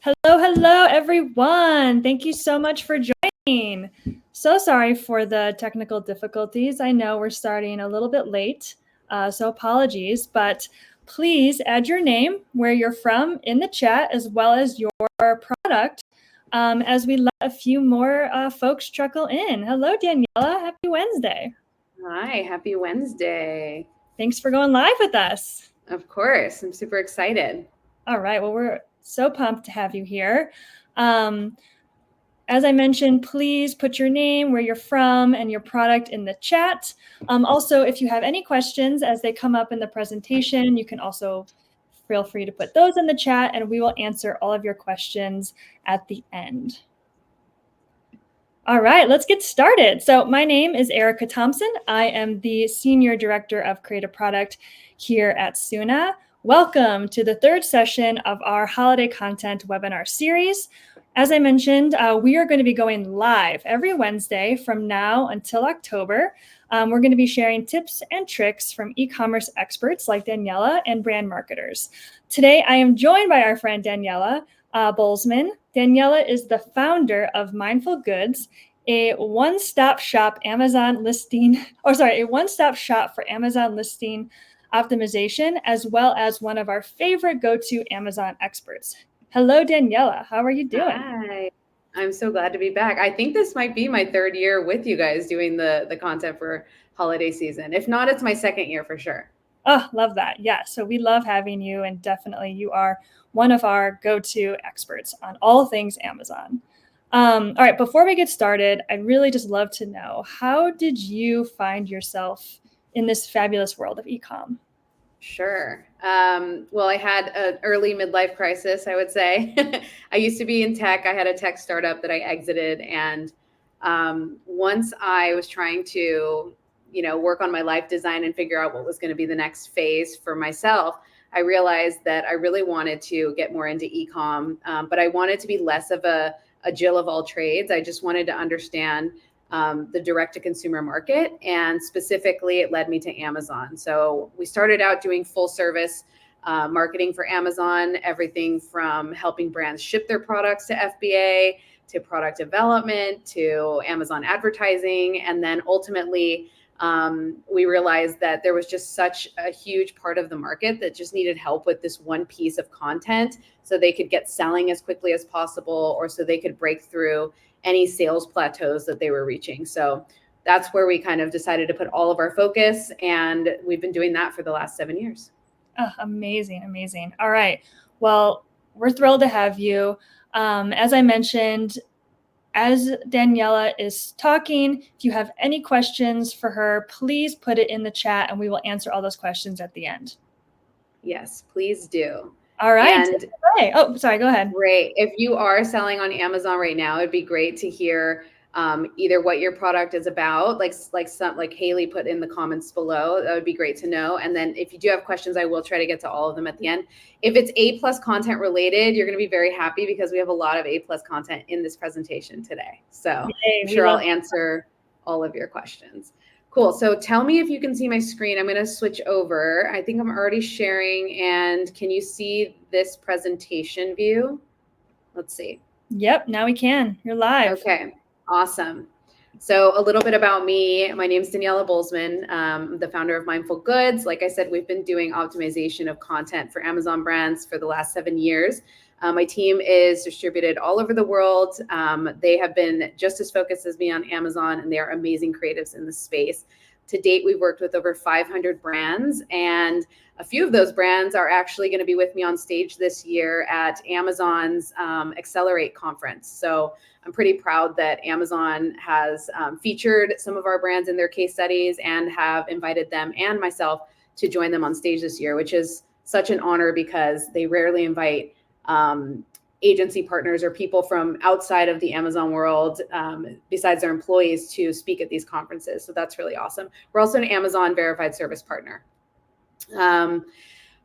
Hello, everyone. Thank you so much for joining. So sorry for the technical difficulties. I know we're starting a little bit late, so apologies, but please add your name, where you're from in the chat, as well as your product as we let a few more folks trickle in. Hello, Daniela. Happy Wednesday. Hi, happy Wednesday. Thanks for going live with us. Of course, I'm super excited. All right, well, we're so pumped to have you here. As I mentioned, please put your name, where you're from, and your product in the chat. Also, if you have any questions as they come up in the presentation, you can also feel free to put those in the chat, and we will answer all of your questions at the end. All right, let's get started. So my name is Erica Thompson. I am the Senior Director of Creative Product here at SOONA. Welcome to the third session of our Holiday Content webinar series. As I mentioned, we are going to be going live every Wednesday from now until October. We're going to be sharing tips and tricks from e-commerce experts like Daniela and brand marketers. Today, I am joined by our friend Daniela Bolzman. Daniela is the founder of Mindful Goods, a one-stop shop for Amazon listing optimization, as well as one of our favorite go-to Amazon experts. Hello, Daniela. How are you doing? Hi, I'm so glad to be back. I think this might be my third year with you guys doing the content for holiday season. If not, it's my second year for sure. Oh, love that. Yeah, so we love having you, and definitely you are one of our go-to experts on all things Amazon. All right, before we get started, I'd really just love to know, how did you find yourself in this fabulous world of e-com? Sure. Well, I had an early midlife crisis, I would say. I used to be in tech. I had a tech startup that I exited. And once I was trying to, work on my life design and figure out what was going to be the next phase for myself, I realized that I really wanted to get more into e-com, but I wanted to be less of a Jill of all trades. I just wanted to understand the direct-to-consumer market, and specifically it led me to Amazon. So we started out doing full service marketing for Amazon, everything from helping brands ship their products to FBA, to product development, to Amazon advertising. And then ultimately, we realized that there was just such a huge part of the market that just needed help with this one piece of content so they could get selling as quickly as possible, or so they could break through any sales plateaus that they were reaching. So that's where we kind of decided to put all of our focus, and we've been doing that for the last 7 years. Oh, amazing, amazing. All right. Well, we're thrilled to have you. As I mentioned, as Daniela is talking, if you have any questions for her, please put it in the chat and we will answer all those questions at the end. Yes, please do. All right. Oh, sorry, go ahead. Great. If you are selling on Amazon right now, it'd be great to hear either what your product is about, like Haley put in the comments below. That would be great to know. And then if you do have questions, I will try to get to all of them at the end. If it's A+ content related, you're going to be very happy because we have a lot of A+ content in this presentation today. So I'm sure I'll answer all of your questions. Cool. So tell me if you can see my screen. I'm going to switch over. I think I'm already sharing. And can you see this presentation view? Let's see. Yep, now we can. You're live. Okay, awesome. So a little bit about me. My name is Daniela Bolzman. I'm the founder of Mindful Goods. Like I said, we've been doing optimization of content for Amazon brands for the last 7 years. My team is distributed all over the world. They have been just as focused as me on Amazon, and they are amazing creatives in the space. To date, we've worked with over 500 brands, and a few of those brands are actually going to be with me on stage this year at Amazon's Accelerate conference. So I'm pretty proud that Amazon has featured some of our brands in their case studies and have invited them and myself to join them on stage this year, which is such an honor because they rarely invite agency partners or people from outside of the Amazon world, besides their employees, to speak at these conferences. So that's really awesome. We're also an Amazon verified service partner.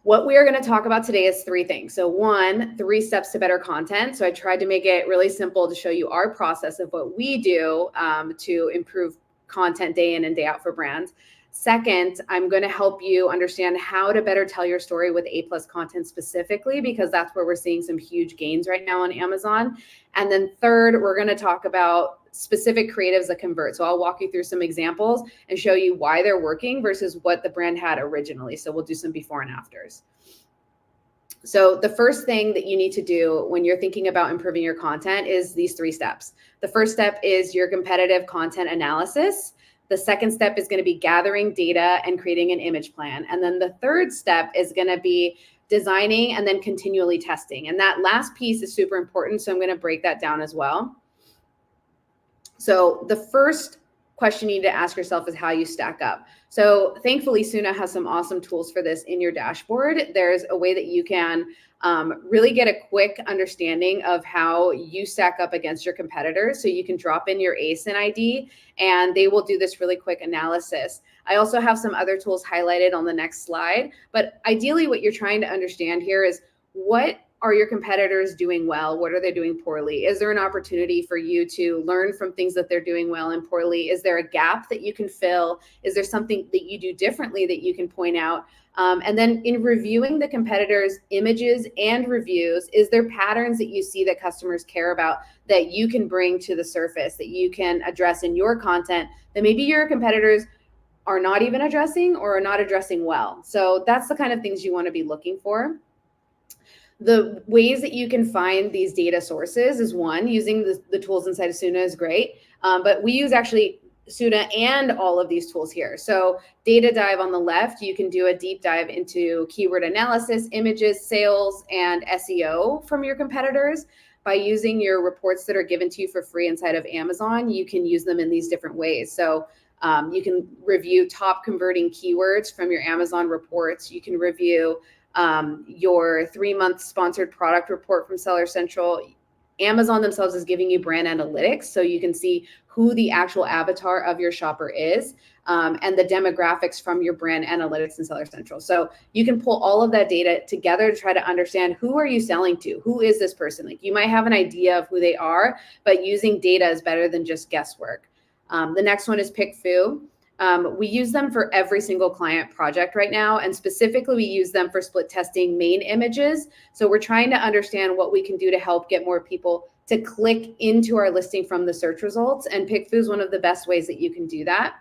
What we are going to talk about today is 3 things. So 1, 3 steps to better content. So I tried to make it really simple to show you our process of what we do to improve content day in and day out for brands. Second, I'm going to help you understand how to better tell your story with A+ content specifically, because that's where we're seeing some huge gains right now on Amazon. And then third, we're going to talk about specific creatives that convert. So I'll walk you through some examples and show you why they're working versus what the brand had originally. So we'll do some before and afters. So the first thing that you need to do when you're thinking about improving your content is these 3 steps. The first step is your competitive content analysis. The second step is going to be gathering data and creating an image plan. And then the third step is going to be designing and then continually testing. And that last piece is super important. So I'm going to break that down as well. So the first question you need to ask yourself is how you stack up. So thankfully, SOONA has some awesome tools for this in your dashboard. There's a way that you can really get a quick understanding of how you stack up against your competitors. So you can drop in your ASIN ID and they will do this really quick analysis. I also have some other tools highlighted on the next slide, but ideally what you're trying to understand here is what are your competitors doing well? What are they doing poorly? Is there an opportunity for you to learn from things that they're doing well and poorly? Is there a gap that you can fill? Is there something that you do differently that you can point out? And then in reviewing the competitors' images and reviews, is there patterns that you see that customers care about that you can bring to the surface, that you can address in your content that maybe your competitors are not even addressing or are not addressing well? So that's the kind of things you want to be looking for. The ways that you can find these data sources is one, using the tools inside of SOONA is great, but we use actually SOONA and all of these tools here. So data dive on the left, you can do a deep dive into keyword analysis, images, sales, and SEO from your competitors. By using your reports that are given to you for free inside of Amazon, you can use them in these different ways. So you can review top converting keywords from your Amazon reports. You can review your 3-month sponsored product report from Seller Central. Amazon themselves is giving you brand analytics, so you can see who the actual avatar of your shopper is, and the demographics from your brand analytics in Seller Central. So you can pull all of that data together to try to understand, who are you selling to? Who is this person? Like, you might have an idea of who they are, but using data is better than just guesswork. The next one is PickFu. We use them for every single client project right now, and specifically we use them for split testing main images. So we're trying to understand what we can do to help get more people to click into our listing from the search results, and PickFu is one of the best ways that you can do that.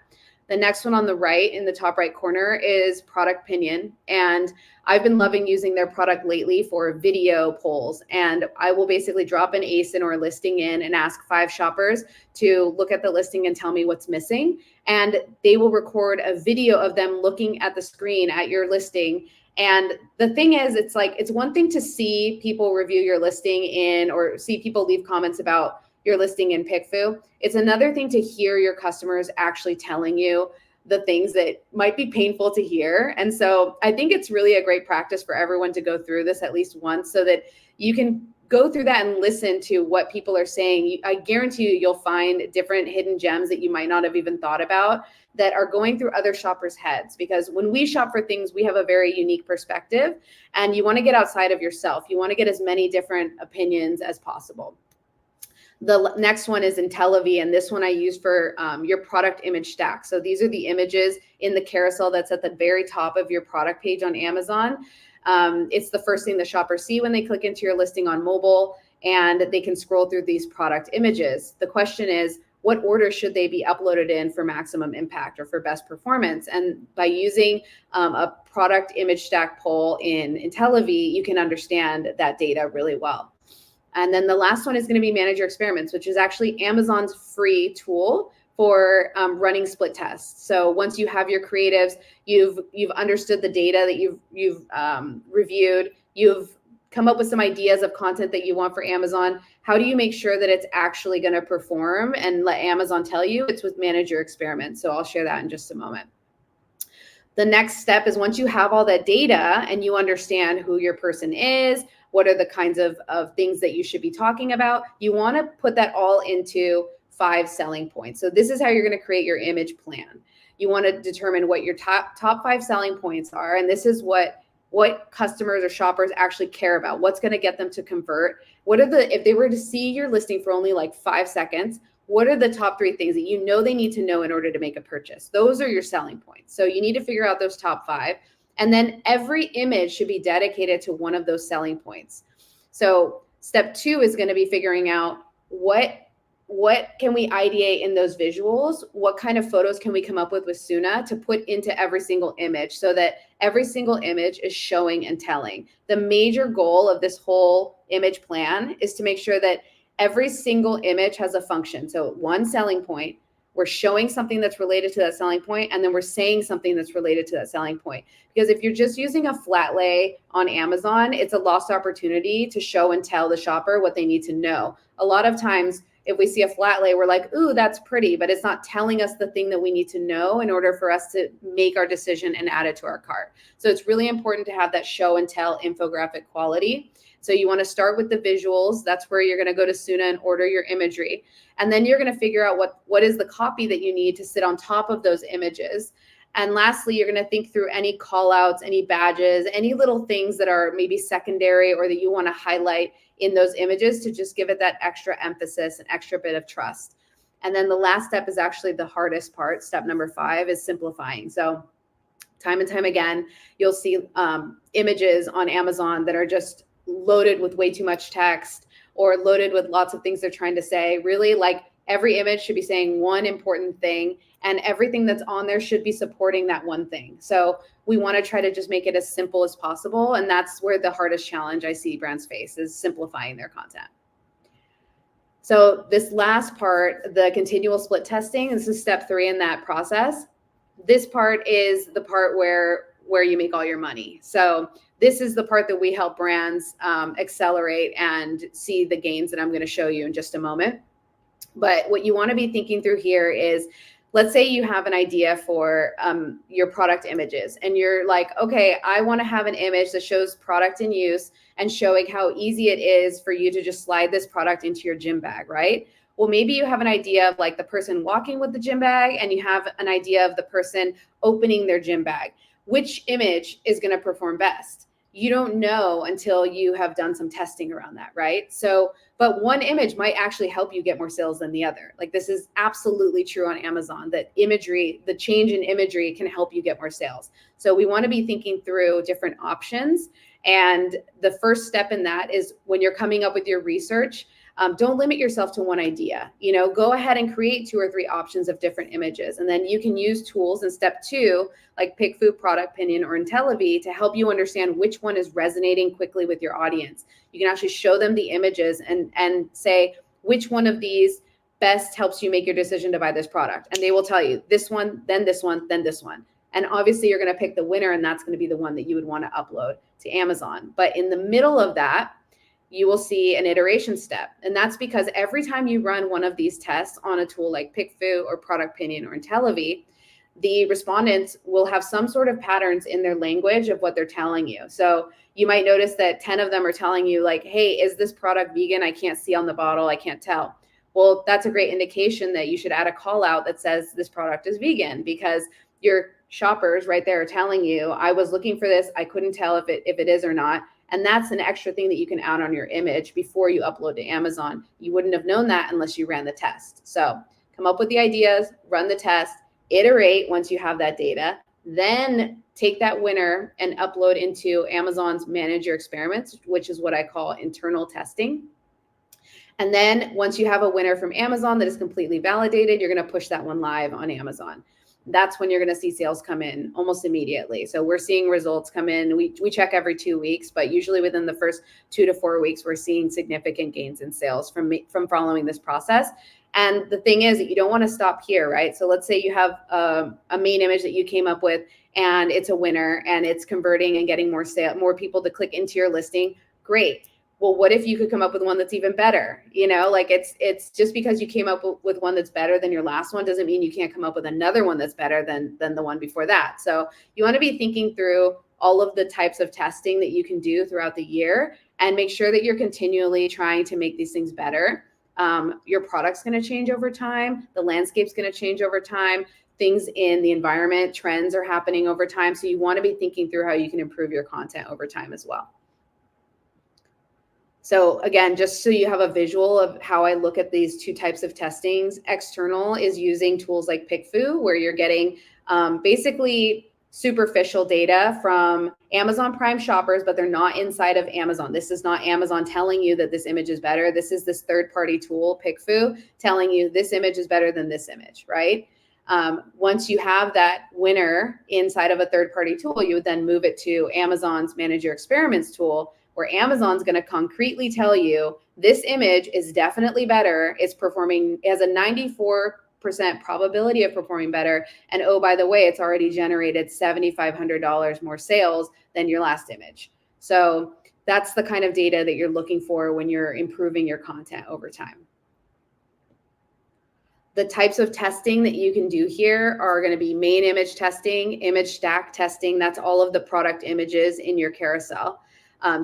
The next one on the right, in the top right corner, is Product Pinion. And I've been loving using their product lately for video polls. And I will basically drop an ASIN or a listing in and ask 5 shoppers to look at the listing and tell me what's missing. And they will record a video of them looking at the screen at your listing. And the thing is, it's like, it's one thing to see people review your listing in, or see people leave comments about your listing in PickFu. It's another thing to hear your customers actually telling you the things that might be painful to hear. And so I think it's really a great practice for everyone to go through this at least once, so that you can go through that and listen to what people are saying. I guarantee you'll find different hidden gems that you might not have even thought about that are going through other shoppers' heads. Because when we shop for things, we have a very unique perspective, and you want to get outside of yourself. You want to get as many different opinions as possible. The next one is IntelliV, and this one I use for your product image stack. So these are the images in the carousel that's at the very top of your product page on Amazon. It's the first thing the shoppers see when they click into your listing on mobile, and they can scroll through these product images. The question is, what order should they be uploaded in for maximum impact or for best performance? And by using a product image stack poll in IntelliV, you can understand that data really well. And then the last one is going to be Manage Your Experiments, which is actually Amazon's free tool for running split tests. So once you have your creatives, you've understood the data that you've reviewed, you've come up with some ideas of content that you want for Amazon. How do you make sure that it's actually going to perform and let Amazon tell you? It's with Manage Your Experiments. So I'll share that in just a moment. The next step is, once you have all that data and you understand who your person is, what are the kinds of things that you should be talking about, you want to put that all into 5 selling points. So this is how you're going to create your image plan. You want to determine what your top 5 selling points are, and this is what customers or shoppers actually care about. What's going to get them to convert? What are if they were to see your listing for only like 5 seconds, what are the top 3 things that you know they need to know in order to make a purchase? Those are your selling points. So you need to figure out those top 5. And then every image should be dedicated to one of those selling points. So step 2 is going to be figuring out what can we ideate in those visuals? What kind of photos can we come up with SOONA to put into every single image so that every single image is showing and telling? The major goal of this whole image plan is to make sure that every single image has a function. So one selling point, we're showing something that's related to that selling point, and then we're saying something that's related to that selling point. Because if you're just using a flat lay on Amazon, it's a lost opportunity to show and tell the shopper what they need to know. A lot of times, if we see a flat lay, we're like, ooh, that's pretty, but it's not telling us the thing that we need to know in order for us to make our decision and add it to our cart. So it's really important to have that show and tell infographic quality. So you want to start with the visuals. That's where you're going to go to SOONA and order your imagery. And then you're going to figure out what is the copy that you need to sit on top of those images. And lastly, you're going to think through any call outs, any badges, any little things that are maybe secondary or that you want to highlight in those images to just give it that extra emphasis, an extra bit of trust. And then the last step is actually the hardest part. Step number 5 is simplifying. So time and time again, you'll see images on Amazon that are just loaded with way too much text or loaded with lots of things they're trying to say. Really, like every image should be saying one important thing, and everything that's on there should be supporting that one thing. So we want to try to just make it as simple as possible. And that's where the hardest challenge I see brands face is simplifying their content. So this last part, the continual split testing, this is step 3 in that process. This part is the part where you make all your money. So this is the part that we help brands accelerate and see the gains that I'm going to show you in just a moment. But what you want to be thinking through here is, let's say you have an idea for your product images and you're like, okay, I want to have an image that shows product in use and showing how easy it is for you to just slide this product into your gym bag, right? Well, maybe you have an idea of like the person walking with the gym bag and you have an idea of the person opening their gym bag. Which image is going to perform best? You don't know until you have done some testing around that, right? So, but one image might actually help you get more sales than the other. Like this is absolutely true on Amazon, that imagery, the change in imagery can help you get more sales. So we want to be thinking through different options. And the first step in that is when you're coming up with your research, don't limit yourself to one idea. Go ahead and create 2 or 3 options of different images. And then you can use tools in step 2, like Pick Food, Product Opinion, or IntelliV to help you understand which one is resonating quickly with your audience. You can actually show them the images and say, which one of these best helps you make your decision to buy this product? And they will tell you this one, then this one, then this one. And obviously you're going to pick the winner, and that's going to be the one that you would want to upload to Amazon. But in the middle of that, you will see an iteration step. And that's because every time you run one of these tests on a tool like Pick Food or Product Opinion or IntelliV, the respondents will have some sort of patterns in their language of what they're telling you. So you might notice that 10 of them are telling you like, hey, is this product vegan? I can't see on the bottle. I can't tell. Well, that's a great indication that you should add a call out that says this product is vegan, because your shoppers right there are telling you, I was looking for this. I couldn't tell if it is or not. And that's an extra thing that you can add on your image before you upload to Amazon. You wouldn't have known that unless you ran the test. So come up with the ideas, run the test, iterate once you have that data, then take that winner and upload into Amazon's Manage Your Experiments, which is what I call internal testing. And then once you have a winner from Amazon that is completely validated, you're going to push that one live on Amazon. That's when you're going to see sales come in almost immediately. So we're seeing results come in. We check every 2 weeks, but usually within the first 2 to 4 weeks, we're seeing significant gains in sales from following this process. And the thing is that you don't want to stop here, right? So let's say you have a main image that you came up with and it's a winner and it's converting and getting more people to click into your listing. Great. Well, what if you could come up with one that's even better? Like it's just because you came up with one that's better than your last one doesn't mean you can't come up with another one that's better than the one before that. So you want to be thinking through all of the types of testing that you can do throughout the year and make sure that you're continually trying to make these things better. Your product's going to change over time. The landscape's going to change over time. Things in the environment, trends are happening over time. So you want to be thinking through how you can improve your content over time as well. So again, just so you have a visual of how I look at these two types of testings, external is using tools like PickFu, where you're getting basically superficial data from Amazon Prime shoppers, but they're not inside of Amazon. This is not Amazon telling you that this image is better. This is this third-party tool, PickFu, telling you this image is better than this image, right? Once you have that winner inside of a third-party tool, you would then move it to Amazon's Manage Your Experiments tool, where Amazon's going to concretely tell you this image is definitely better. It's performing, it has a 94% probability of performing better. And oh, by the way, it's already generated $7,500 more sales than your last image. So that's the kind of data that you're looking for when you're improving your content over time. The types of testing that you can do here are going to be main image testing, image stack testing. That's all of the product images in your carousel.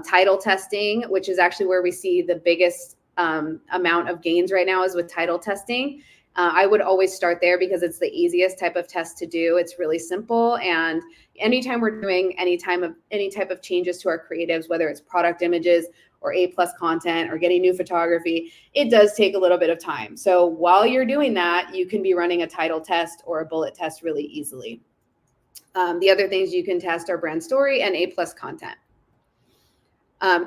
Title testing, which is actually where we see the biggest amount of gains right now, is with title testing. I would always start there because it's the easiest type of test to do. It's really simple. And anytime we're doing any type of changes to our creatives, whether it's product images or A+ content or getting new photography, it does take a little bit of time. So while you're doing that, you can be running a title test or a bullet test really easily. The other things you can test are brand story and A+ content.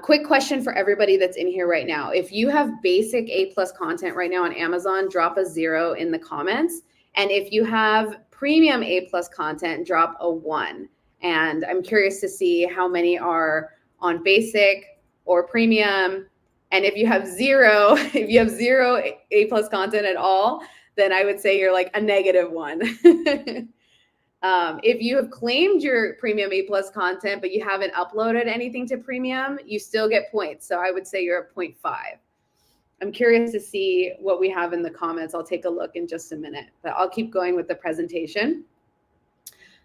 Quick question for everybody that's in here right now. If you have basic A+ content right now on Amazon, drop a 0 in the comments. And if you have premium A+ content, drop a 1. And I'm curious to see how many are on basic or premium. And if you have 0, if you have 0 A+ content at all, then I would say you're like a -1. If you have claimed your premium A+ content, but you haven't uploaded anything to premium, you still get points. So I would say you're a 0.5. I'm curious to see what we have in the comments. I'll take a look in just a minute, but I'll keep going with the presentation.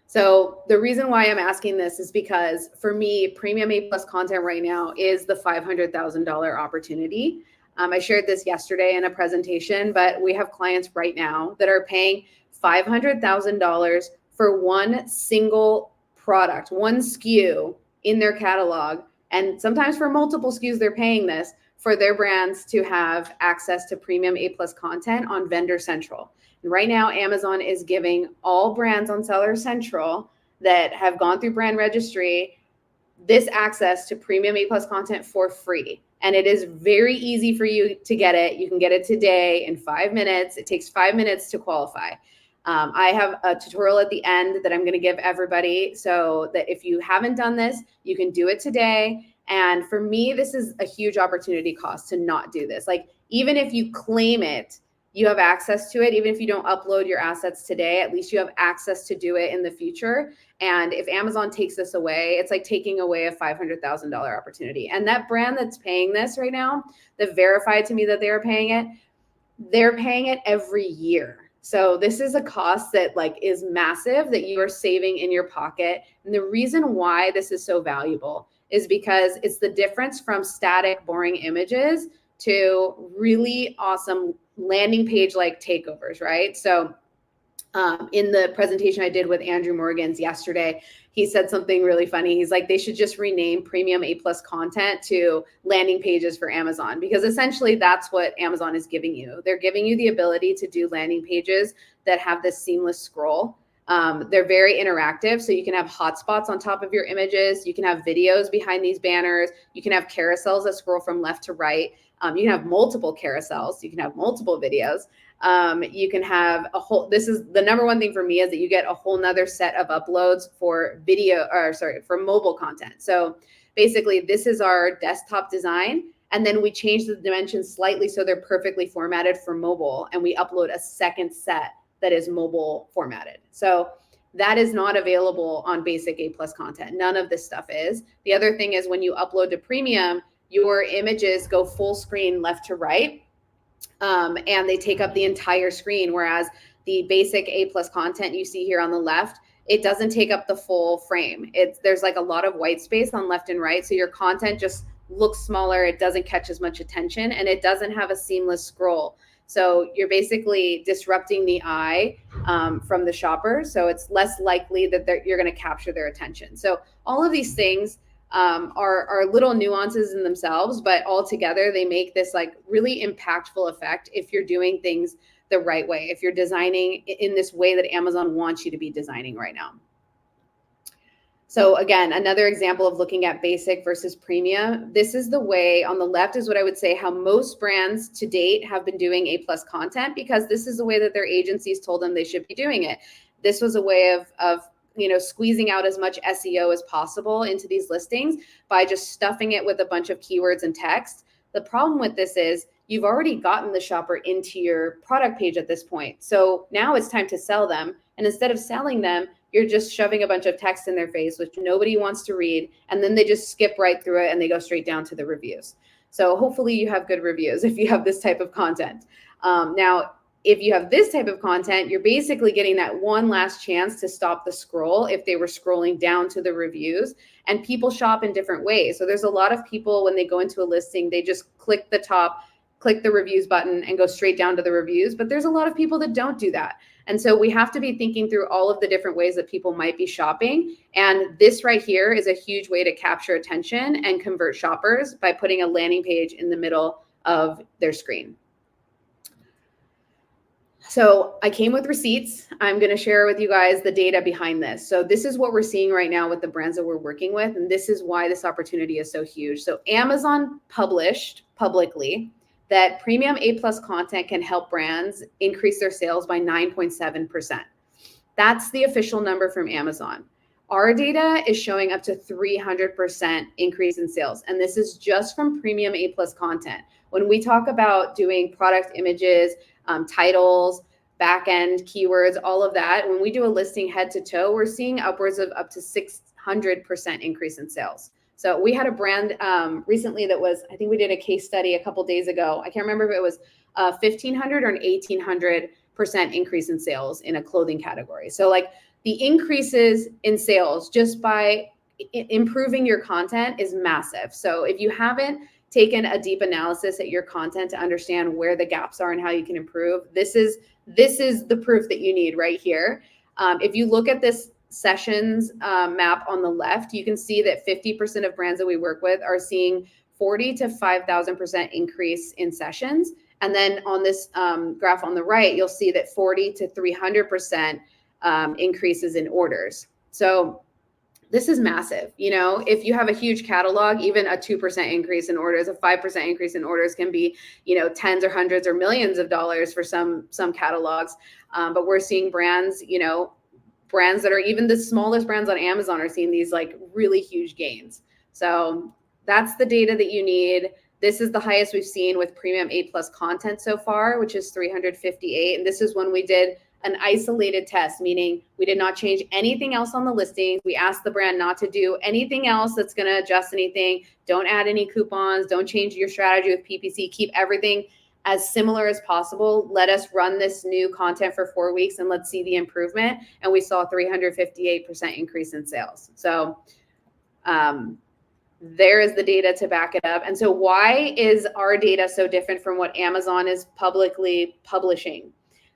So the reason why I'm asking this is because for me, premium A+ content right now is the $500,000 opportunity. I shared this yesterday in a presentation, but we have clients right now that are paying $500,000 for one single product, one SKU in their catalog. And sometimes for multiple SKUs, they're paying this for their brands to have access to premium A+ content on Vendor Central. And right now, Amazon is giving all brands on Seller Central that have gone through brand registry this access to premium A+ content for free. And it is very easy for you to get it. You can get it today in 5 minutes. It takes 5 minutes to qualify. I have a tutorial at the end that I'm going to give everybody so that if you haven't done this, you can do it today. And for me, this is a huge opportunity cost to not do this. Like, even if you claim it, you have access to it. Even if you don't upload your assets today, at least you have access to do it in the future. And if Amazon takes this away, it's like taking away a $500,000 opportunity. And that brand that's paying this right now, that verified to me that they're paying it every year. So this is a cost that like is massive that you are saving in your pocket. And the reason why this is so valuable is because it's the difference from static, boring images to really awesome landing page like takeovers, right? So in the presentation I did with Andrew Morgans yesterday, he said something really funny. He's like, they should just rename premium A+ content to landing pages for Amazon, because essentially that's what Amazon is giving you. They're giving you the ability to do landing pages that have this seamless scroll. They're very interactive, so you can have hotspots on top of your images. You can have videos behind these banners. You can have carousels that scroll from left to right. You can have multiple carousels. You can have multiple videos. You can have a whole, this is the number one thing for me, is that you get a whole nother set of uploads for for mobile content. So basically this is our desktop design. And then we change the dimensions slightly so they're perfectly formatted for mobile. And we upload a second set that is mobile formatted. So that is not available on basic A+ content. None of this stuff is. The other thing is when you upload to premium, your images go full screen left to right. And they take up the entire screen, whereas the basic A+ content you see here on the left, it doesn't take up the full frame. There's like a lot of white space on left and right, so your content just looks smaller. It doesn't catch as much attention, and it doesn't have a seamless scroll. So you're basically disrupting the eye from the shopper, so it's less likely that you're going to capture their attention. So all of these things are little nuances in themselves, but all together they make this like really impactful effect if you're doing things the right way, if you're designing in this way that Amazon wants you to be designing right now. So again, another example of looking at basic versus premium. This is the way on the left is what I would say how most brands to date have been doing A+ content, because this is the way that their agencies told them they should be doing it. This was a way of squeezing out as much SEO as possible into these listings by just stuffing it with a bunch of keywords and text. The problem with this is you've already gotten the shopper into your product page at this point. So now it's time to sell them. And instead of selling them, you're just shoving a bunch of text in their face, which nobody wants to read. And then they just skip right through it and they go straight down to the reviews. So hopefully you have good reviews if you have this type of content. Now, if you have this type of content, you're basically getting that one last chance to stop the scroll if they were scrolling down to the reviews. And people shop in different ways. So there's a lot of people when they go into a listing, they just click the top, click the reviews button and go straight down to the reviews. But there's a lot of people that don't do that. And so we have to be thinking through all of the different ways that people might be shopping. And this right here is a huge way to capture attention and convert shoppers by putting a landing page in the middle of their screen. So I came with receipts. I'm going to share with you guys the data behind this. So this is what we're seeing right now with the brands that we're working with. And this is why this opportunity is so huge. So Amazon published publicly that premium A+ content can help brands increase their sales by 9.7%. That's the official number from Amazon. Our data is showing up to 300% increase in sales. And this is just from premium A+ content. When we talk about doing product images, titles, back-end keywords, all of that, when we do a listing head to toe, we're seeing upwards of up to 600% increase in sales. So we had a brand recently that was, I think we did a case study a couple days ago. I can't remember if it was 1,500 or an 1,800% increase in sales in a clothing category. So like the increases in sales just by improving your content is massive. So if you haven't taken a deep analysis at your content to understand where the gaps are and how you can improve, this is the proof that you need right here. If you look at this sessions map on the left, you can see that 50% of brands that we work with are seeing 40 to 5,000% increase in sessions. And then on this graph on the right, you'll see that 40 to 300% increases in orders. So this is massive. You know, if you have a huge catalog, even a 2% increase in orders, a 5% increase in orders can be, you know, tens or hundreds or millions of dollars for some catalogs. But we're seeing brands, you know, brands that are even the smallest brands on Amazon are seeing these like really huge gains. So that's the data that you need. This is the highest we've seen with premium A+ content so far, which is 358. And this is when we did an isolated test, meaning we did not change anything else on the listings. We asked the brand not to do anything else that's going to adjust anything. Don't add any coupons. Don't change your strategy with PPC. Keep everything as similar as possible. Let us run this new content for 4 weeks and let's see the improvement. And we saw 358% increase in sales. So there is the data to back it up. And so why is our data so different from what Amazon is publicly publishing?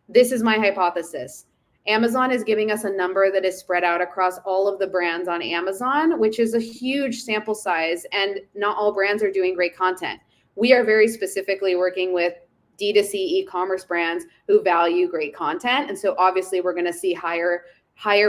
This is my hypothesis. Amazon is giving us a number that is spread out across all of the brands on Amazon, which is a huge sample size, and not all brands are doing great content. We are very specifically working with D2C e-commerce brands who value great content. And so obviously we're going to see higher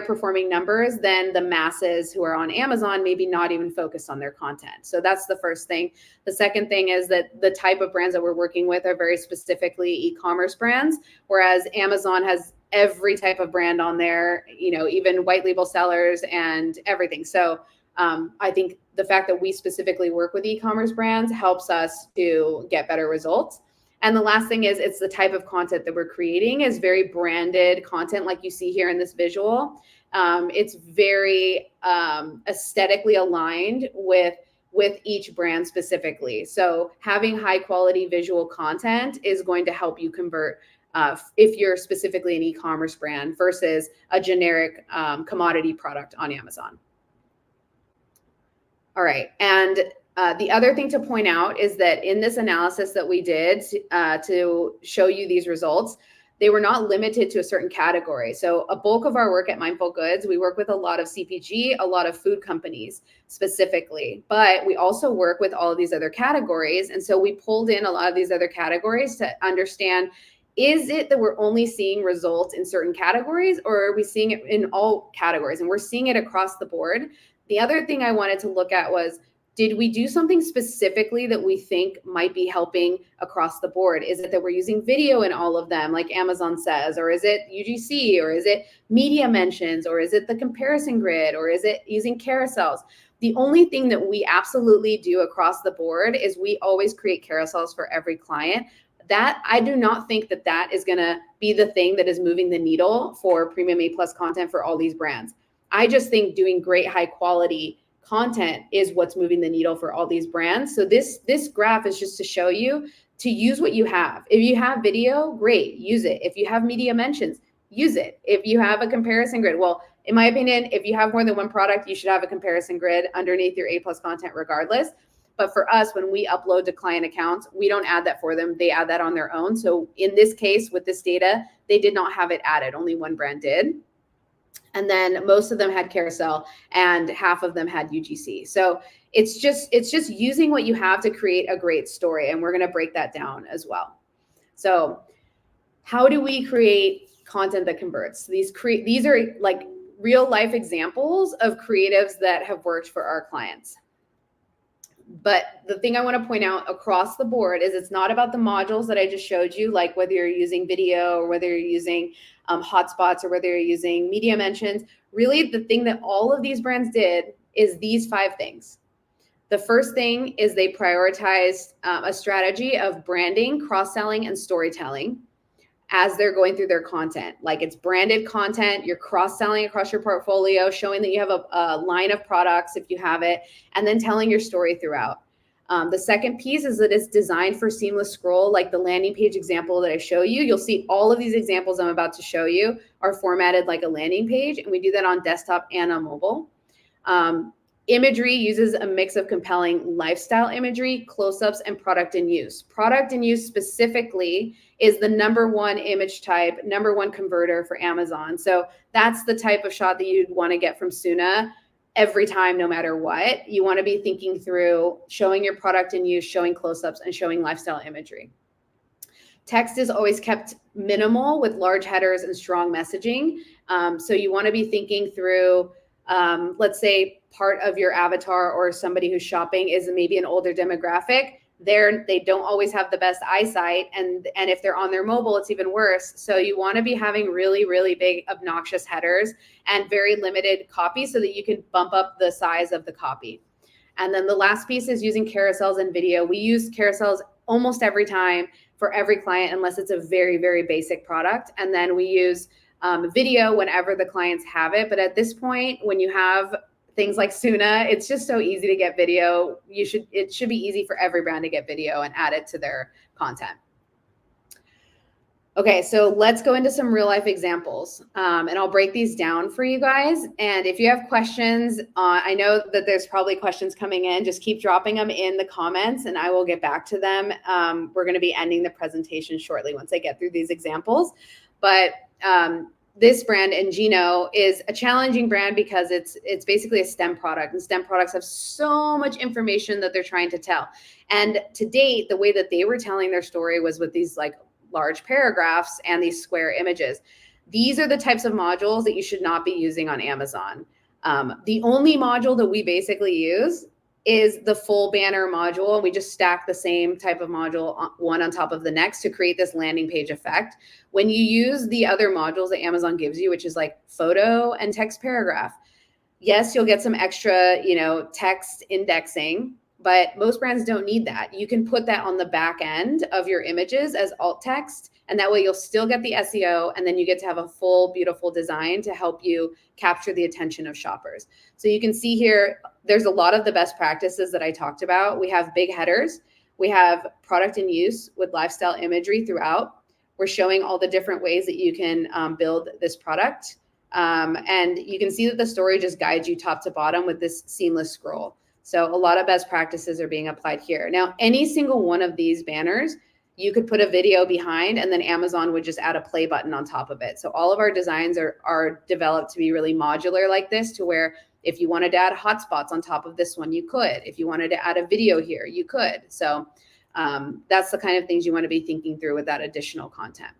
performing numbers than the masses who are on Amazon, maybe not even focused on their content. So that's the first thing. The second thing is that the type of brands that we're working with are very specifically e-commerce brands, whereas Amazon has every type of brand on there, you know, even white label sellers and everything. So I think the fact that we specifically work with e-commerce brands helps us to get better results. And the last thing is it's the type of content that we're creating is very branded content like you see here in this visual. It's very aesthetically aligned with each brand specifically. So having high quality visual content is going to help you convert if you're specifically an e-commerce brand versus a generic commodity product on Amazon. All right. And the other thing to point out is that in this analysis that we did to show you these results, they were not limited to a certain category. So a bulk of our work at Mindful Goods, we work with a lot of CPG, a lot of food companies specifically, but we also work with all of these other categories. And so we pulled in a lot of these other categories to understand, is it that we're only seeing results in certain categories, or are we seeing it in all categories? And we're seeing it across the board. The other thing I wanted to look at was, did we do something specifically that we think might be helping across the board? Is it that we're using video in all of them, like Amazon says, or is it UGC, or is it media mentions, or is it the comparison grid, or is it using carousels? The only thing that we absolutely do across the board is we always create carousels for every client. That I do not think that that is going to be the thing that is moving the needle for premium A+ content for all these brands. I just think doing great high quality content is what's moving the needle for all these brands. So this graph is just to show you to use what you have. If you have video, great, use it. If you have media mentions, use it. If you have a comparison grid, well, in my opinion, if you have more than one product, you should have a comparison grid underneath your A+ content regardless. But for us, when we upload to client accounts, we don't add that for them. They add that on their own. So in this case, with this data, they did not have it added. Only one brand did. And then most of them had carousel and half of them had UGC. So it's just using what you have to create a great story. And we're going to break that down as well. So how do we create content that converts? These are like real life examples of creatives that have worked for our clients. But the thing I want to point out across the board is it's not about the modules that I just showed you, like whether you're using video or whether you're using hotspots or whether you're using media mentions. Really, the thing that all of these brands did is these 5 things. The first thing is they prioritized a strategy of branding, cross-selling, and storytelling as they're going through their content. Like it's branded content, you're cross-selling across your portfolio, showing that you have a line of products if you have it, and then telling your story throughout. The second piece is that it's designed for seamless scroll, like the landing page example that I show you. You'll see all of these examples I'm about to show you are formatted like a landing page, and we do that on desktop and on mobile. Imagery uses a mix of compelling lifestyle imagery, close-ups, and product in use. Product in use specifically is the #1 image type, #1 converter for Amazon. So that's the type of shot that you'd want to get from SOONA every time, no matter what. You want to be thinking through showing your product in use, showing close-ups, and showing lifestyle imagery. Text is always kept minimal with large headers and strong messaging. So you want to be thinking through, let's say part of your avatar or somebody who's shopping is maybe an older demographic. They don't always have the best eyesight, and if they're on their mobile, it's even worse. So you want to be having really, really big, obnoxious headers and very limited copy so that you can bump up the size of the copy. And then the last piece is using carousels and video. We use carousels almost every time for every client, unless it's a very, very basic product. And then we use video whenever the clients have it. But at this point, when you have things like SOONA, it's just so easy to get video. It should be easy for every brand to get video and add it to their content. Okay, so let's go into some real life examples, and I'll break these down for you guys. And if you have questions, I know that there's probably questions coming in. Just keep dropping them in the comments and I will get back to them. We're going to be ending the presentation shortly once I get through these examples. But this brand, Engino, is a challenging brand because it's basically a STEM product, and STEM products have so much information that they're trying to tell. And to date, the way that they were telling their story was with these like large paragraphs and these square images. These are the types of modules that you should not be using on Amazon. The only module that we basically use is the full banner module. We just stack the same type of module one on top of the next to create this landing page effect. When you use the other modules that Amazon gives you, which is like photo and text paragraph, yes, you'll get some extra, text indexing, but most brands don't need that. You can put that on the back end of your images as alt text, and that way you'll still get the SEO, and then you get to have a full, beautiful design to help you capture the attention of shoppers. So you can see here, there's a lot of the best practices that I talked about. We have big headers. We have product in use with lifestyle imagery throughout. We're showing all the different ways that you can build this product. And you can see that the story just guides you top to bottom with this seamless scroll. So a lot of best practices are being applied here. Now, any single one of these banners you could put a video behind, and then Amazon would just add a play button on top of it. So all of our designs are developed to be really modular like this, to where if you wanted to add hotspots on top of this one, you could. If you wanted to add a video here, you could. So that's the kind of things you want to be thinking through with that additional content.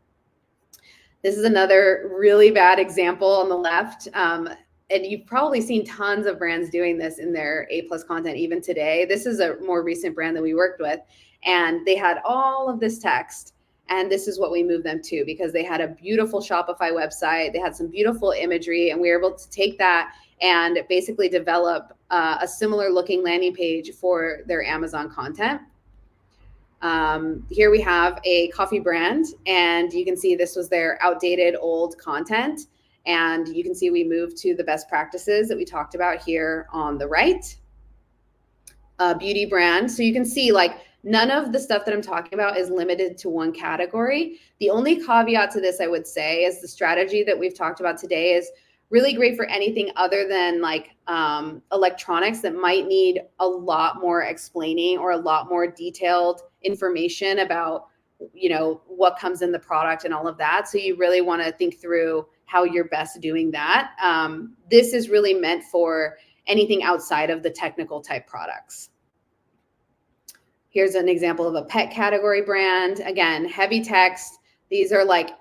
This is another really bad example on the left. And you've probably seen tons of brands doing this in their A+ content even today. This is a more recent brand that we worked with, and they had all of this text, and this is what we moved them to, because they had a beautiful Shopify website. They had some beautiful imagery, and we were able to take that and basically develop a similar looking landing page for their Amazon content. Here we have a coffee brand, and you can see this was their outdated old content. And you can see we moved to the best practices that we talked about here on the right. Beauty brand. So you can see, like, none of the stuff that I'm talking about is limited to one category. The only caveat to this, I would say, is the strategy that we've talked about today is really great for anything other than like electronics that might need a lot more explaining or a lot more detailed information about, you know, what comes in the product and all of that. So you really want to think through how you're best doing that. This is really meant for anything outside of the technical type products. Here's an example of a pet category brand. Again, heavy text. These are like,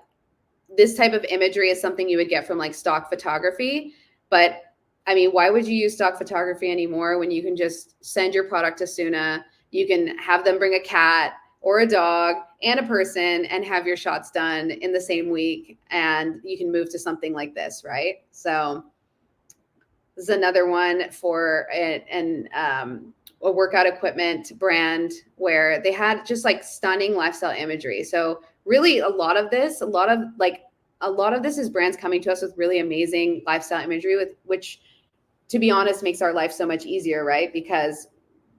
this type of imagery is something you would get from like stock photography. But I mean, why would you use stock photography anymore when you can just send your product to SOONA? You can have them bring a cat or a dog and a person and have your shots done in the same week, and you can move to something like this, right? So this is another one for a workout equipment brand where they had just like stunning lifestyle imagery. So really a lot of this is brands coming to us with really amazing lifestyle imagery, with which, to be honest, makes our life so much easier, right? Because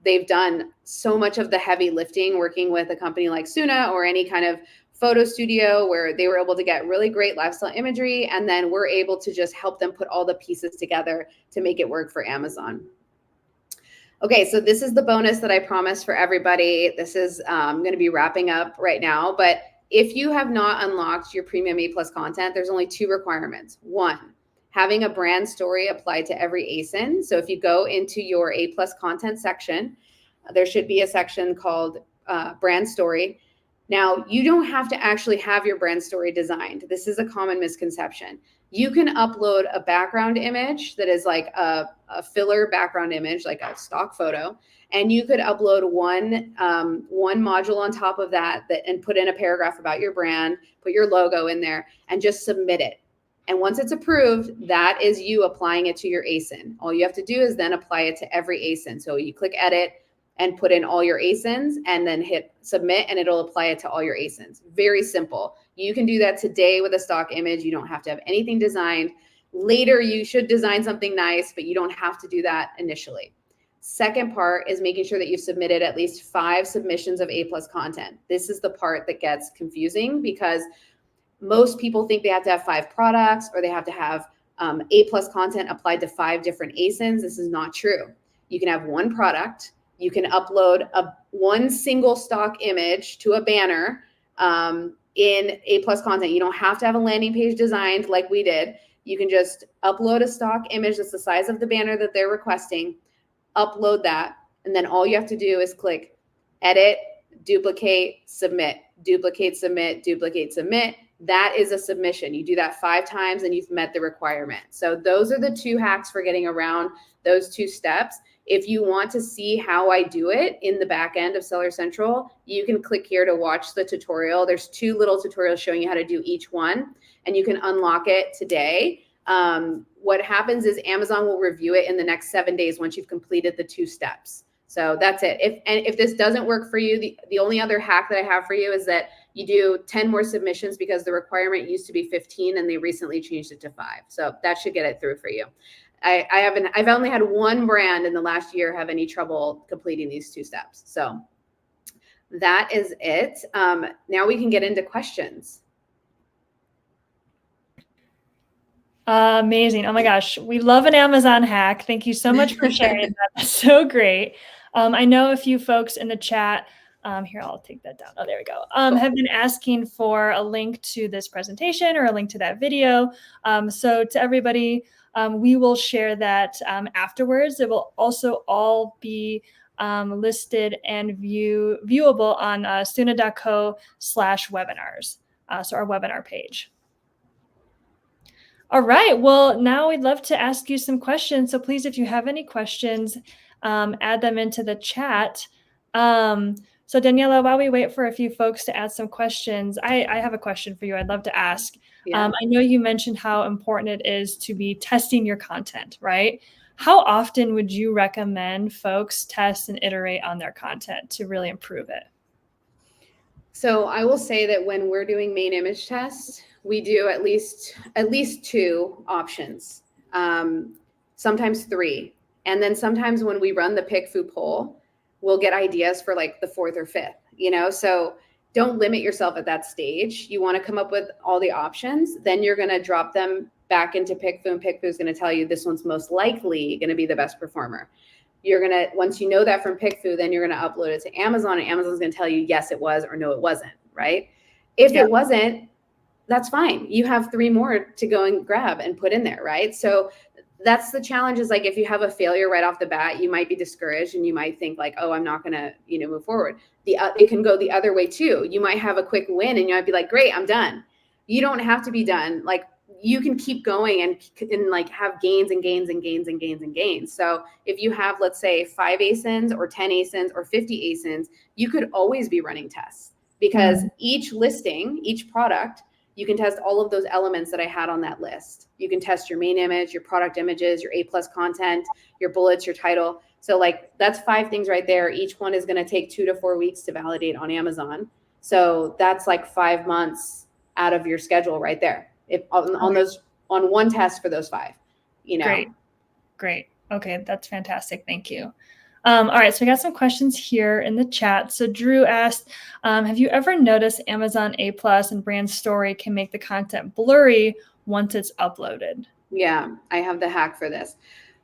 they've done so much of the heavy lifting working with a company like SOONA or any kind of photo studio, where they were able to get really great lifestyle imagery, and then we're able to just help them put all the pieces together to make it work for Amazon. Okay, so this is the bonus that I promised for everybody. This is going to be wrapping up right now, but if you have not unlocked your premium A+ content, there's only 2 requirements. 1, having a brand story applied to every ASIN. So if you go into your A+ content section, there should be a section called brand story. Now, you don't have to actually have your brand story designed. This is a common misconception. You can upload a background image that is like a filler background image, like a stock photo, and you could upload one module on top of that and put in a paragraph about your brand, put your logo in there, and just submit it. And once it's approved, that is you applying it to your ASIN. All you have to do is then apply it to every ASIN. So you click edit and put in all your ASINs and then hit submit, and it'll apply it to all your ASINs. Very simple. You can do that today with a stock image. You don't have to have anything designed. Later, you should design something nice, but you don't have to do that initially. Second part is making sure that you've submitted at least 5 submissions of A+ content. This is the part that gets confusing, because most people think they have to have 5 products, or they have to have A+ content applied to 5 different ASINs. This is not true. You can have 1 product. You can upload one single stock image to a banner in A+ content. You don't have to have a landing page designed like we did. You can just upload a stock image that's the size of the banner that they're requesting, upload that, and then all you have to do is click edit, duplicate, submit, duplicate, submit, duplicate, submit. That is a submission. You do that 5 times and you've met the requirement. So those are the 2 hacks for getting around those 2 steps. If you want to see how I do it in the back end of Seller Central, you can click here to watch the tutorial. There's 2 little tutorials showing you how to do each one, and you can unlock it today. What happens is Amazon will review it in the next 7 days once you've completed the 2 steps. So that's it. If this doesn't work for you, the only other hack that I have for you is that you do 10 more submissions, because the requirement used to be 15 and they recently changed it to 5. So that should get it through for you. I've only had 1 brand in the last year have any trouble completing these 2 steps. So that is it. Now we can get into questions. Amazing. Oh my gosh. We love an Amazon hack. Thank you so much for sharing that. That's so great. I know a few folks in the chat Here, I'll take that down. Oh, there we go. Have been asking for a link to this presentation or a link to that video. So to everybody, we will share that afterwards. It will also all be listed and viewable on soona.co/webinars. So our webinar page. All right. Well, now we'd love to ask you some questions. So please, if you have any questions, add them into the chat. So Daniela, while we wait for a few folks to add some questions, I have a question for you I'd love to ask. Yeah. I know you mentioned how important it is to be testing your content, right? How often would you recommend folks test and iterate on their content to really improve it? So I will say that when we're doing main image tests, we do at least 2 options, sometimes 3. And then sometimes when we run the PickFu poll, we'll get ideas for like the 4th or 5th, you know? So don't limit yourself at that stage. You want to come up with all the options, then you're going to drop them back into PickFu, and PickFu is going to tell you this one's most likely going to be the best performer. You're going to, once you know that from PickFu, then you're going to upload it to Amazon, and Amazon's going to tell you, yes, it was, or no, it wasn't, right? If it wasn't, that's fine. You have 3 more to go and grab and put in there, right? So that's the challenge, is like, if you have a failure right off the bat, you might be discouraged and you might think like, oh, I'm not going to, move forward. It can go the other way too. You might have a quick win and you might be like, great, I'm done. You don't have to be done. Like, you can keep going and like have gains and gains and gains and gains and gains. So if you have, let's say 5 ASINs or 10 ASINs or 50 ASINs, you could always be running tests, because each listing, each product, you can test all of those elements that I had on that list. You can test your main image, your product images, your A+ content, your bullets, your title. So like, that's 5 things right there. Each one is going to take 2 to 4 weeks to validate on Amazon. So that's like 5 months out of your schedule right there. If on one test for those 5, Great. Okay, that's fantastic. Thank you. All right, so we got some questions here in the chat. So Drew asked, have you ever noticed Amazon A+ and brand story can make the content blurry once it's uploaded? Yeah, I have the hack for this.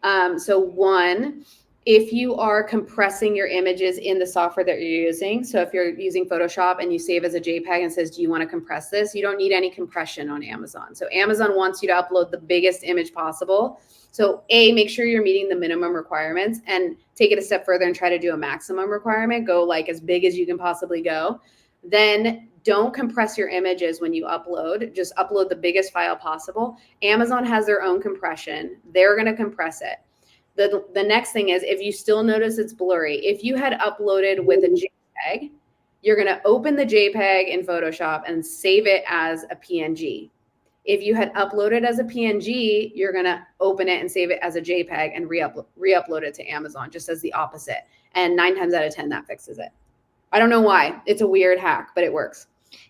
So one, if you are compressing your images in the software that you're using, so if you're using Photoshop and you save as a JPEG and says, do you want to compress this? You don't need any compression on Amazon. So Amazon wants you to upload the biggest image possible. So make sure you're meeting the minimum requirements, and take it a step further and try to do a maximum requirement. Go like as big as you can possibly go. Then don't compress your images when you upload. Just upload the biggest file possible. Amazon has their own compression. They're going to compress it. The next thing is, if you still notice it's blurry, if you had uploaded with a JPEG, you're going to open the JPEG in Photoshop and save it as a PNG. If you had uploaded as a PNG, you're going to open it and save it as a JPEG and re-upload it to Amazon, just as the opposite. And 9 times out of 10, that fixes it. I don't know why. It's a weird hack, but it works.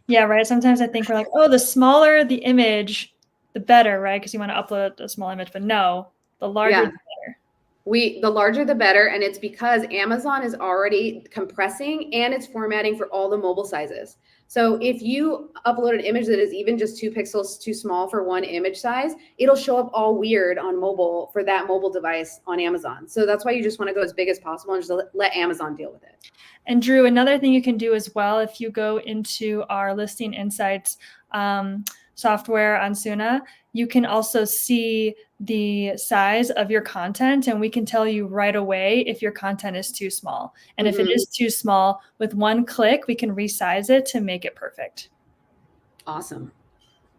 Yeah, right. Sometimes I think we're like, oh, the smaller the image, the better, right? Because you want to upload a small image, but no, the larger the better. The larger the better, and it's because Amazon is already compressing and it's formatting for all the mobile sizes. So if you upload an image that is even just 2 pixels too small for one image size, it'll show up all weird on mobile for that mobile device on Amazon. So that's why you just want to go as big as possible and just let Amazon deal with it. And Drew, another thing you can do as well, if you go into our listing insights software on SOONA, you can also see the size of your content, and we can tell you right away if your content is too small. And if it is too small, with one click, we can resize it to make it perfect. Awesome.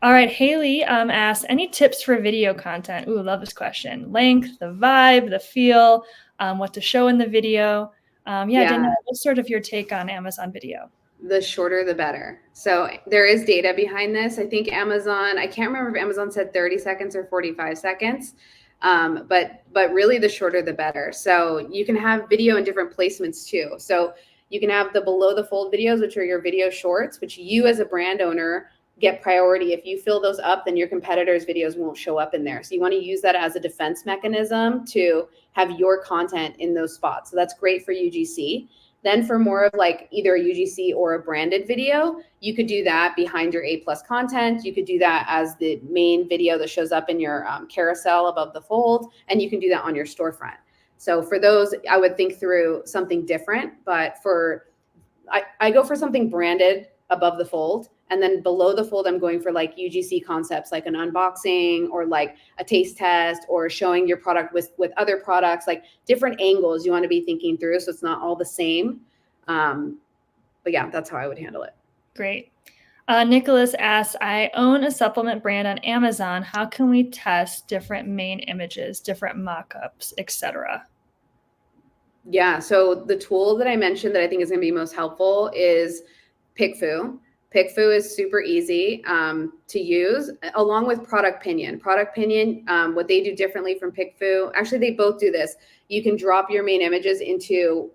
All right, Haley asks, any tips for video content? Ooh, love this question. Length, the vibe, the feel, what to show in the video. Danielle, what's sort of your take on Amazon video? The shorter, the better. So there is data behind this. I think Amazon, I can't remember if Amazon said 30 seconds or 45 seconds, but really the shorter, the better. So you can have video in different placements too. So you can have the below the fold videos, which are your video shorts, which you as a brand owner get priority. If you fill those up, then your competitors' videos won't show up in there. So you want to use that as a defense mechanism to have your content in those spots. So that's great for UGC. Then for more of like either a UGC or a branded video, you could do that behind your A+ content. You could do that as the main video that shows up in your carousel above the fold, and you can do that on your storefront. So for those, I would think through something different, but for I go for something branded above the fold. And then below the fold, I'm going for like UGC concepts, like an unboxing or like a taste test or showing your product with other products, like different angles you want to be thinking through. So it's not all the same. But yeah, that's how I would handle it. Great. Nicholas asks, I own a supplement brand on Amazon. How can we test different main images, different mock-ups, etc.? Yeah, so the tool that I mentioned that I think is going to be most helpful is PickFu. PickFu is super easy to use, along with Product Pinion. Product Pinion, what they do differently from PickFu, actually they both do this. You can drop your main images into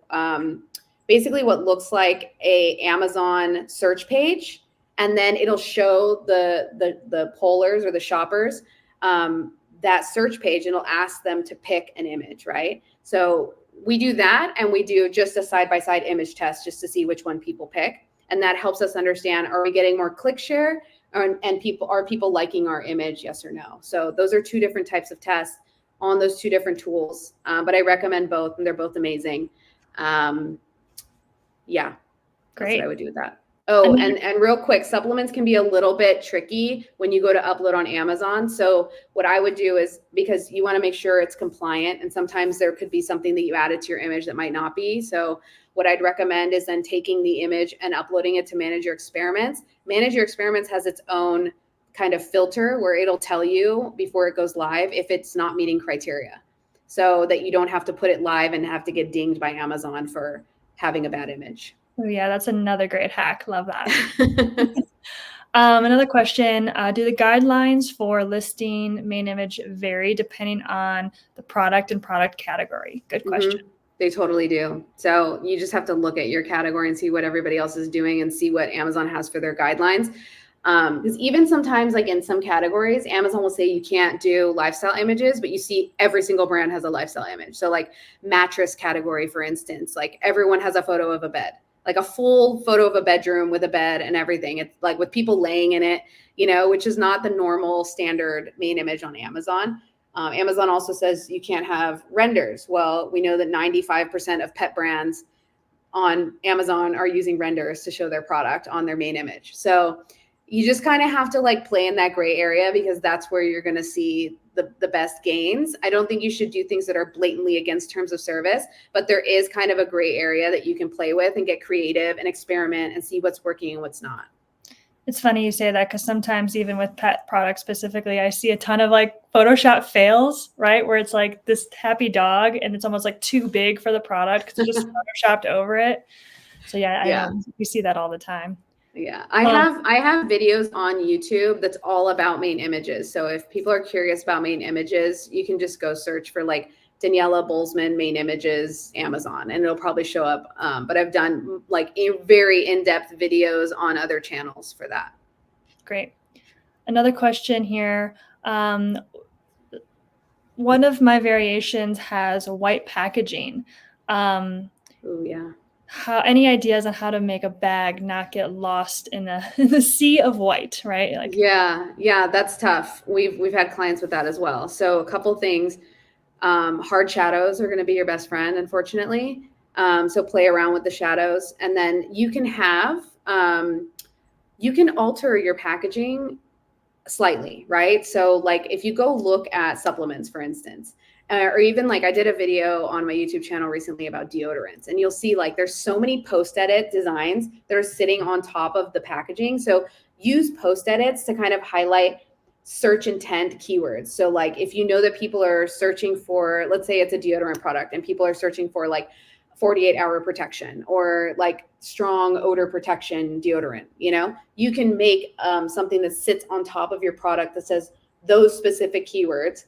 basically what looks like a Amazon search page, and then it'll show the pollers or the shoppers that search page, and it'll ask them to pick an image, right? So we do that, and we do just a side-by-side image test just to see which one people pick. And that helps us understand, are we getting more click share and are people liking our image, yes or no? So those are two different types of tests on those two different tools. But I recommend both, and they're both amazing. Yeah, that's what I would do with that. Oh, and real quick, supplements can be a little bit tricky when you go to upload on Amazon. So what I would do is, because you want to make sure it's compliant, and sometimes there could be something that you added to your image that might not be. So what I'd recommend is then taking the image and uploading it to Manage Your Experiments. Manage Your Experiments has its own kind of filter where it'll tell you before it goes live if it's not meeting criteria, so that you don't have to put it live and have to get dinged by Amazon for having a bad image. Oh yeah, that's another great hack. Love that. Another question, do the guidelines for listing main image vary depending on the product and product category? Good question. They totally do. So you just have to look at your category and see what everybody else is doing and see what Amazon has for their guidelines. Because even sometimes, like in some categories, Amazon will say you can't do lifestyle images, but you see every single brand has a lifestyle image. So like mattress category, for instance, like everyone has a photo of a bed, like a full photo of a bedroom with a bed and everything. It's like with people laying in it, which is not the normal standard main image on Amazon. Amazon also says you can't have renders. Well, we know that 95% of pet brands on Amazon are using renders to show their product on their main image. So you just kind of have to like play in that gray area, because that's where you're going to see the best gains. I don't think you should do things that are blatantly against terms of service, but there is kind of a gray area that you can play with and get creative and experiment and see what's working and what's not. It's funny you say that, because sometimes even with pet products specifically, I see a ton of like Photoshop fails, right? Where it's like this happy dog and it's almost like too big for the product because it's just Photoshopped over it. So yeah, we see that all the time. Yeah, I have videos on YouTube that's all about main images. So if people are curious about main images, you can just go search for like Daniela Bolzmann main images Amazon, and it'll probably show up. But I've done like very in-depth videos on other channels for that. Great. Another question here. One of my variations has white packaging. Oh yeah. Any ideas on how to make a bag not get lost in the sea of white, right? Like, yeah, that's tough. We've had clients with that as well. So a couple things. Hard shadows are going to be your best friend, unfortunately. So play around with the shadows, and then you can alter your packaging slightly, right? So like if you go look at supplements, for instance, or even like I did a video on my YouTube channel recently about deodorants, and you'll see like there's so many post edit designs that are sitting on top of the packaging. So use post edits to kind of highlight search intent keywords. So like if you know that people are searching for, let's say it's a deodorant product and people are searching for like 48-hour protection or like strong odor protection deodorant, you can make something that sits on top of your product that says those specific keywords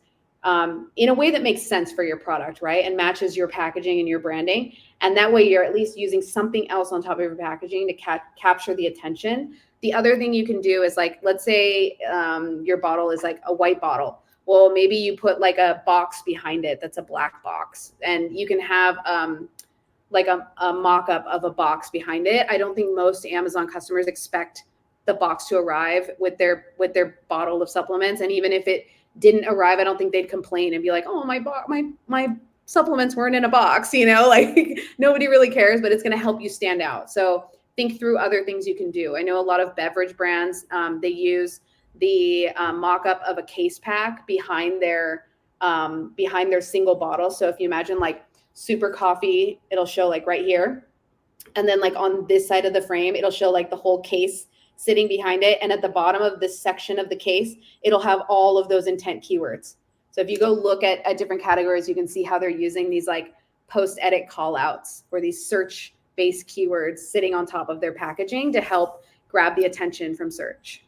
in a way that makes sense for your product, right? And matches your packaging and your branding. And that way you're at least using something else on top of your packaging to capture the attention. The other thing you can do is like, let's say your bottle is like a white bottle. Well, maybe you put like a box behind it that's a black box, and you can have like a mock-up of a box behind it. I don't think most Amazon customers expect the box to arrive with their bottle of supplements. And even if it didn't arrive, I don't think they'd complain and be like, oh, my supplements weren't in a box, like nobody really cares, but it's going to help you stand out. So think through other things you can do. I know a lot of beverage brands, they use the mock-up of a case pack behind their single bottle. So if you imagine like super coffee, it'll show like right here. And then like on this side of the frame, it'll show like the whole case sitting behind it. And at the bottom of this section of the case, it'll have all of those intent keywords. So if you go look at different categories, you can see how they're using these like post-edit call outs or these search-based keywords sitting on top of their packaging to help grab the attention from search.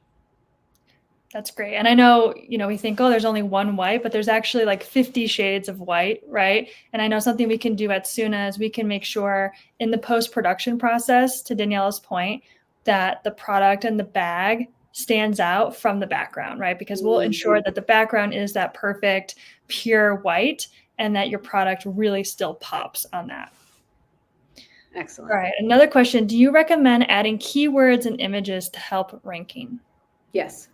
That's great. And I know, we think, oh, there's only one white, but there's actually like 50 shades of white, right? And I know something we can do at SOONA is we can make sure in the post-production process, to Daniela's point, that the product and the bag stands out from the background, right? Because we'll ensure that the background is that perfect, pure white and that your product really still pops on that. Excellent. All right. Another question. Do you recommend adding keywords and images to help ranking? Yes.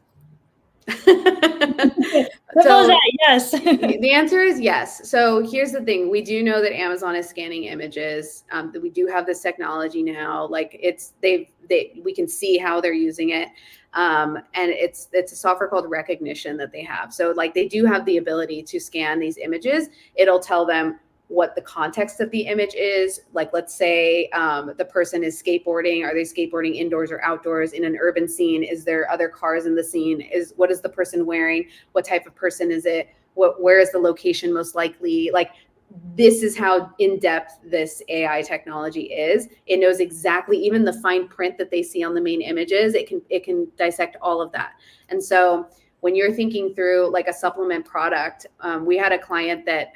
So, yes. The answer is yes. So here's the thing. We do know that Amazon is scanning images, that we do have this technology now. Like we can see how they're using it. And it's a software called Recognition that they have. So like they do have the ability to scan these images. It'll tell them what the context of the image is. Like, let's say the person is skateboarding. Are they skateboarding indoors or outdoors in an urban scene? Is there other cars in the scene? What is the person wearing? What type of person is it? Where is the location most likely? Like, this is how in-depth this AI technology is. It knows exactly, even the fine print that they see on the main images, it can dissect all of that. And so when you're thinking through like a supplement product, we had a client that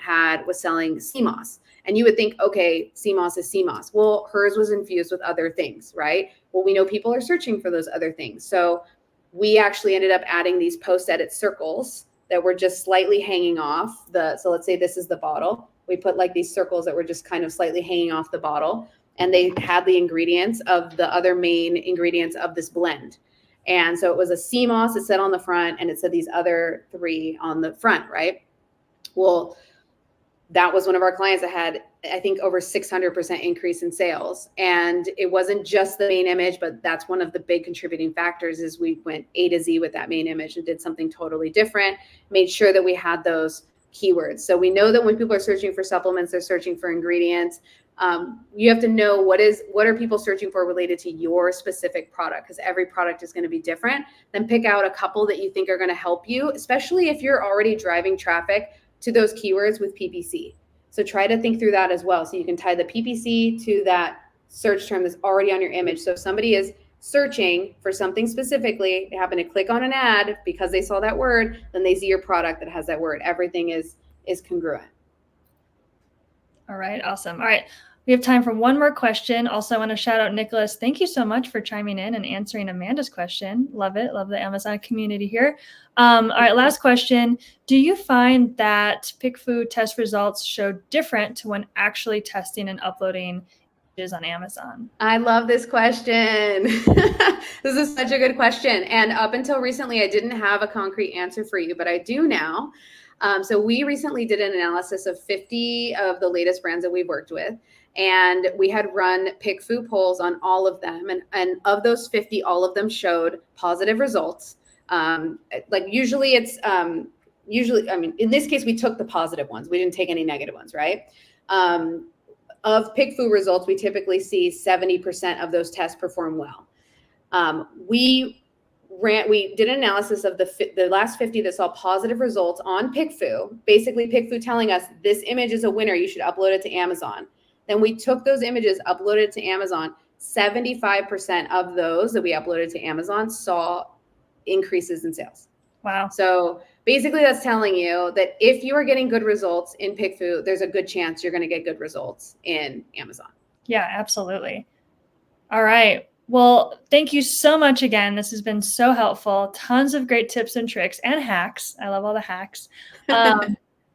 was selling sea moss, and you would think, okay, sea moss is sea moss. Well, hers was infused with other things, right? Well, we know people are searching for those other things. So we actually ended up adding these post-edit circles that were just slightly hanging off so let's say this is the bottle. We put like these circles that were just kind of slightly hanging off the bottle, and they had the ingredients of the other main ingredients of this blend. And so it was a sea moss, it said on the front, and it said these other three on the front, right? Well, that was one of our clients that had, I think, over 600% increase in sales. And it wasn't just the main image, but that's one of the big contributing factors is we went A to Z with that main image and did something totally different, made sure that we had those keywords. So we know that when people are searching for supplements, they're searching for ingredients. You have to know what are people searching for related to your specific product, because every product is going to be different. Then pick out a couple that you think are going to help you, especially if you're already driving traffic to those keywords with PPC. So try to think through that as well. So you can tie the PPC to that search term that's already on your image. So if somebody is searching for something specifically, they happen to click on an ad because they saw that word, then they see your product that has that word. Everything is congruent. All right, awesome. All right, we have time for one more question. Also, I want to shout out Nicholas. Thank you so much for chiming in and answering Amanda's question. Love it. Love the Amazon community here. All right, last question. Do you find that PickFood test results show different to when actually testing and uploading images on Amazon? I love this question. This is such a good question. And up until recently, I didn't have a concrete answer for you, but I do now. So we recently did an analysis of 50 of the latest brands that we've worked with, and we had run PickFood polls on all of them. And of those 50, all of them showed positive results. Like usually it's, I mean, in this case, we took the positive ones. We didn't take any negative ones, right? Of PickFood results, we typically see 70% of those tests perform well. We did an analysis of the last 50 that saw positive results on PickFood, basically PickFood telling us this image is a winner, you should upload it to Amazon. Then we took those images, uploaded it to Amazon. 75% of those that we uploaded to Amazon saw increases in sales. Wow. So basically that's telling you that if you are getting good results in PickFood, there's a good chance you're going to get good results in Amazon. Yeah, absolutely. All right. Well, thank you so much again. This has been so helpful. Tons of great tips and tricks and hacks. I love all the hacks.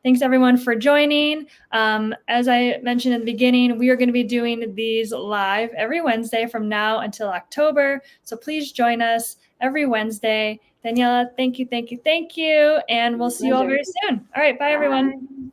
Thanks everyone for joining. As I mentioned in the beginning, we are going to be doing these live every Wednesday from now until October. So please join us every Wednesday. Daniela, thank you. And we'll see you all very soon. All right. Bye, everyone.